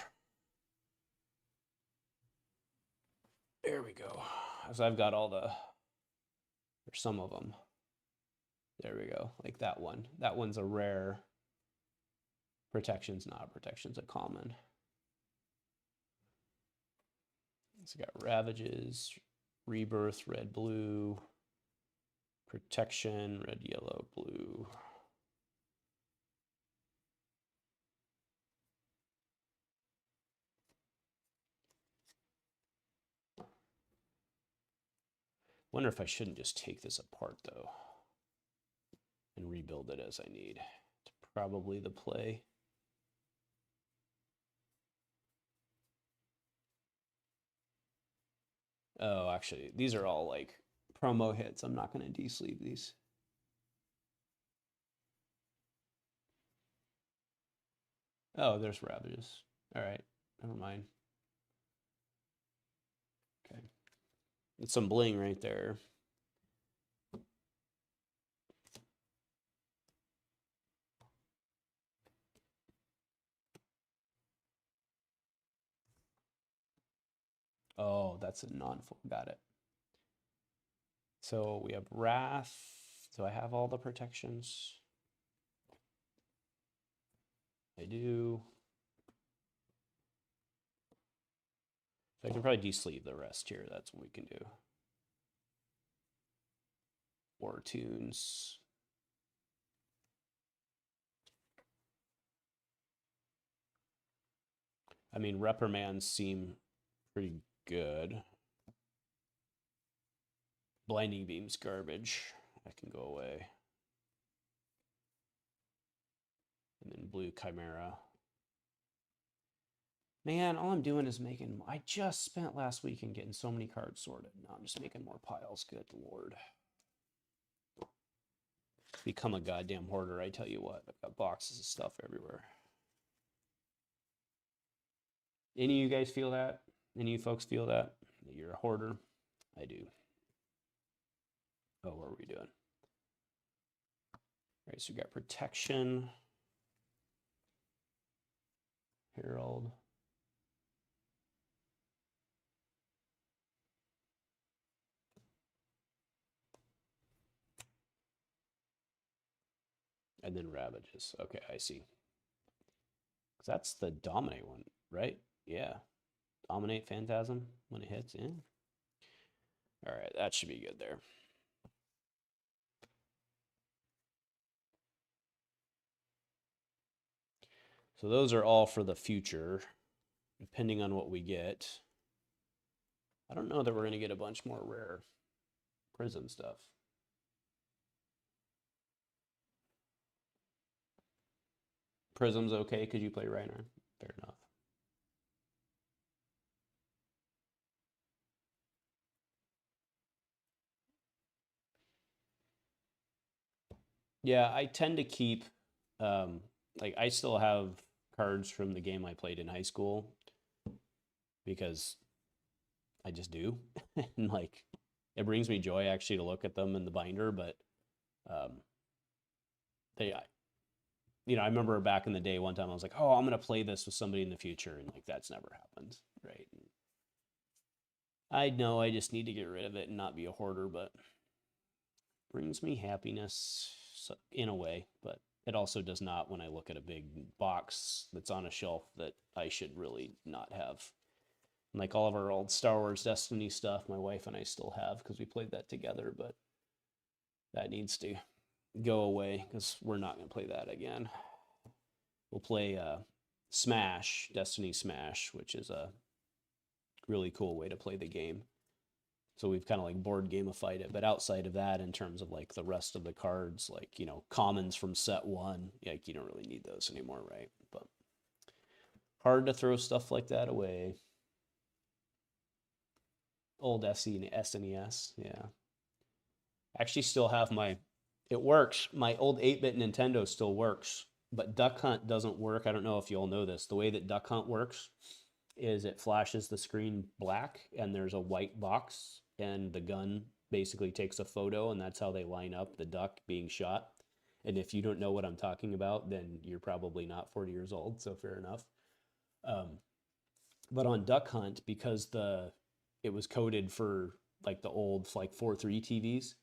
Speaker 1: There we go. As I've got all the, or some of them. There we go. Like that one. That one's a rare. Protection's not. Protection's a common. So we got Ravages, Rebirth, red, blue, Protection, red, yellow, blue. Wonder if I shouldn't just take this apart though and rebuild it as I need. It's probably the play. Oh, actually, these are all like promo hits. I'm not going to de-sleeve these. Oh, there's Ravages. All right, never mind. Okay. It's some bling right there. Oh, that's a non-full. Got it. So we have Rathe. Do I have all the protections? I do. So I can probably de-sleeve the rest here. That's what we can do. War tunes. I mean, reprimands seem pretty good. Blinding beam's garbage. That can go away. And then blue chimera. Man, all I'm doing is making... I just spent last weekend getting so many cards sorted. Now I'm just making more piles. Good Lord. Become a goddamn hoarder, I tell you what. I've got boxes of stuff everywhere. Any of you guys feel that? Any of you folks feel that? That you're a hoarder? I do. Oh, what are we doing? All right, so we got protection. Herald. And then Ravages. Okay, I see. That's the Dominate one, right? Yeah. Dominate Phantasm when it hits. Yeah. All right, that should be good there. So those are all for the future, depending on what we get. I don't know that we're going to get a bunch more rare Prism stuff. Prism's okay because you play Rhinar. Fair enough. Yeah, I tend to keep, like, I still have cards from the game I played in high school because I just do. And, like, it brings me joy actually to look at them in the binder, but you know, I remember back in the day, one time I was like, oh, I'm going to play this with somebody in the future. And like, that's never happened. Right. And I know I just need to get rid of it and not be a hoarder, but brings me happiness in a way, but it also does not when I look at a big box that's on a shelf that I should really not have. And like all of our old Star Wars Destiny stuff, my wife and I still have because we played that together, but that needs to go away because we're not going to play that again. We'll play Smash, Destiny Smash, which is a really cool way to play the game. So we've kind of like board gamified it, but outside of that, in terms of like the rest of the cards, like, you know, commons from set one, like you don't really need those anymore, right? But hard to throw stuff like that away. Old SNES, yeah. Actually still have my, it works. My old 8-bit Nintendo still works, but Duck Hunt doesn't work. I don't know if you all know this. The way that Duck Hunt works is it flashes the screen black and there's a white box and the gun basically takes a photo, and that's how they line up the duck being shot. And if you don't know what I'm talking about, then you're probably not 40 years old, so fair enough. But on Duck Hunt, because it was coded for like the old like 4:3 TVs,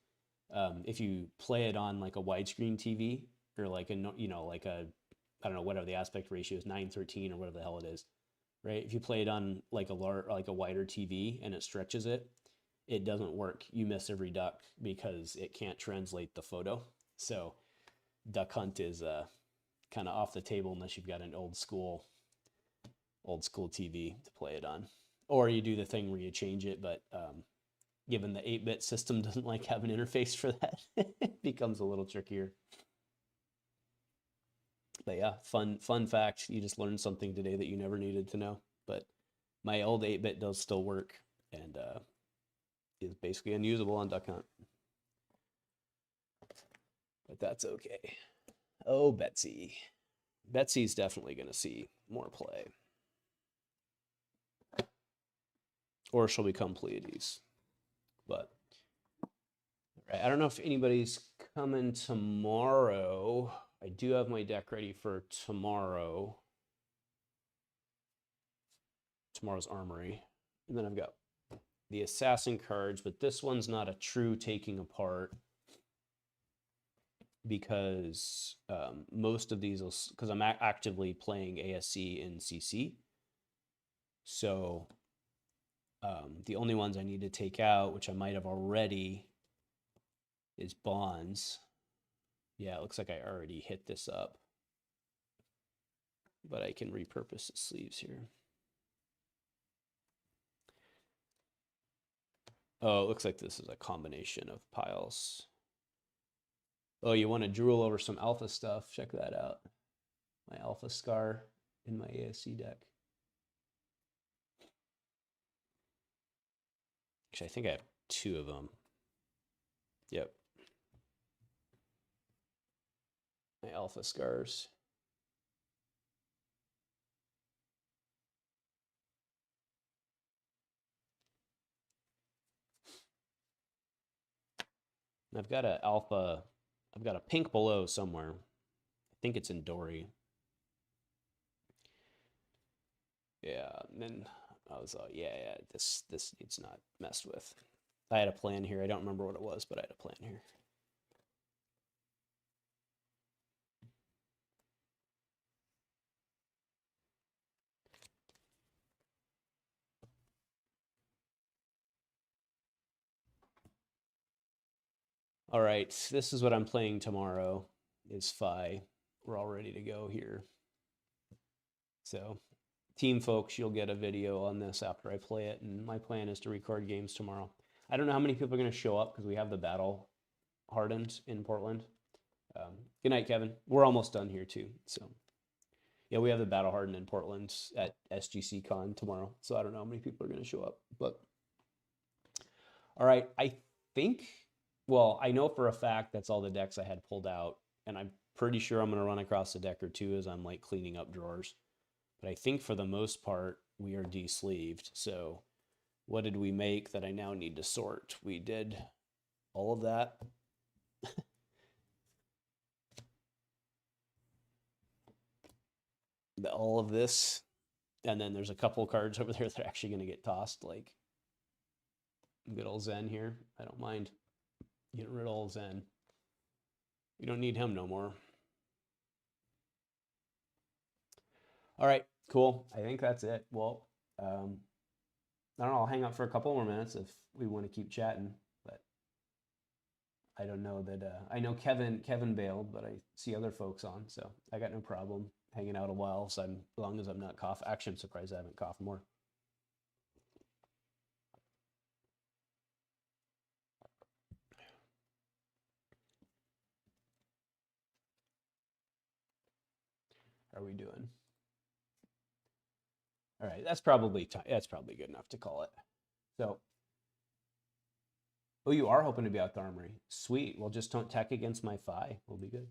Speaker 1: if you play it on like a widescreen TV or like a like a, I don't know, whatever the aspect ratio is, 9:13 or whatever the hell it is, right? If you play it on like a wider TV and it stretches it, it doesn't work. You miss every duck because it can't translate the photo. So Duck Hunt is kind of off the table unless you've got an old school TV to play it on, or you do the thing where you change it. But given the 8-bit system doesn't like have an interface for that, it becomes a little trickier. But yeah, fun fact. You just learned something today that you never needed to know. But my old 8-bit does still work and is basically unusable on Duck Hunt. But that's okay. Oh, Betsy. Betsy's definitely going to see more play. Or she'll become Pleiades. But right, I don't know if anybody's coming tomorrow. I do have my deck ready for tomorrow. Tomorrow's Armory. And then I've got the Assassin cards, but this one's not a true taking apart because most of these will, because I'm actively playing ASC and CC. So the only ones I need to take out, which I might have already, is Bonds. Yeah, it looks like I already hit this up. But I can repurpose the sleeves here. Oh, it looks like this is a combination of piles. Oh, you want to drool over some alpha stuff? Check that out. My alpha scar in my ASC deck. Actually, I think I have 2 of them. Yep. My alpha scars. And I've got a pink below somewhere. I think it's in Dory. Yeah, and then I was like, yeah, this needs not messed with. I had a plan here. I don't remember what it was, but I had a plan here. All right, this is what I'm playing tomorrow, is Phi. We're all ready to go here. So, team folks, you'll get a video on this after I play it, and my plan is to record games tomorrow. I don't know how many people are going to show up because we have the battle hardened in Portland. Good night, Kevin. We're almost done here too. So, yeah, we have the battle hardened in Portland at SGC Con tomorrow. So I don't know how many people are going to show up, but all right. I think, well, I know for a fact that's all the decks I had pulled out, and I'm pretty sure I'm going to run across a deck or two as I'm like cleaning up drawers. But I think for the most part, we are de-sleeved. So what did we make that I now need to sort? We did all of that. All of this. And then there's a couple cards over there that are actually going to get tossed, like good old Zen here. I don't mind getting rid of old Zen. We don't need him no more. All right, cool. I think that's it. Well, I don't know. I'll hang out for a couple more minutes if we want to keep chatting, but I don't know that. I know Kevin bailed, but I see other folks on, so I got no problem hanging out a while. So as long as I'm not coughing. Actually, I'm surprised I haven't coughed more. How are we doing? All right, that's probably good enough to call it. So, oh, you are hoping to be out the Armory. Sweet. Well, just don't tech against my Phi. We'll be good.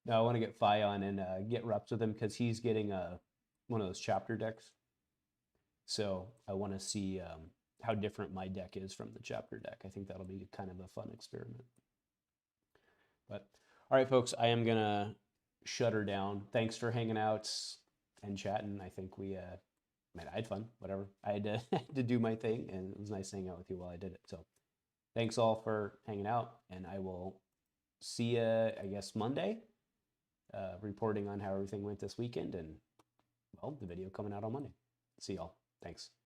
Speaker 1: No, I want to get Fi on and get reps with him because he's getting one of those chapter decks. So I want to see how different my deck is from the chapter deck. I think that'll be kind of a fun experiment. But all right, folks, I am gonna shut her down. Thanks for hanging out and chatting. I think we, man, I had fun. Whatever. I had to, had to do my thing, and it was nice hanging out with you while I did it. So thanks all for hanging out, and I will see you, I guess, Monday, reporting on how everything went this weekend, and well, the video coming out on Monday. See y'all. Thanks.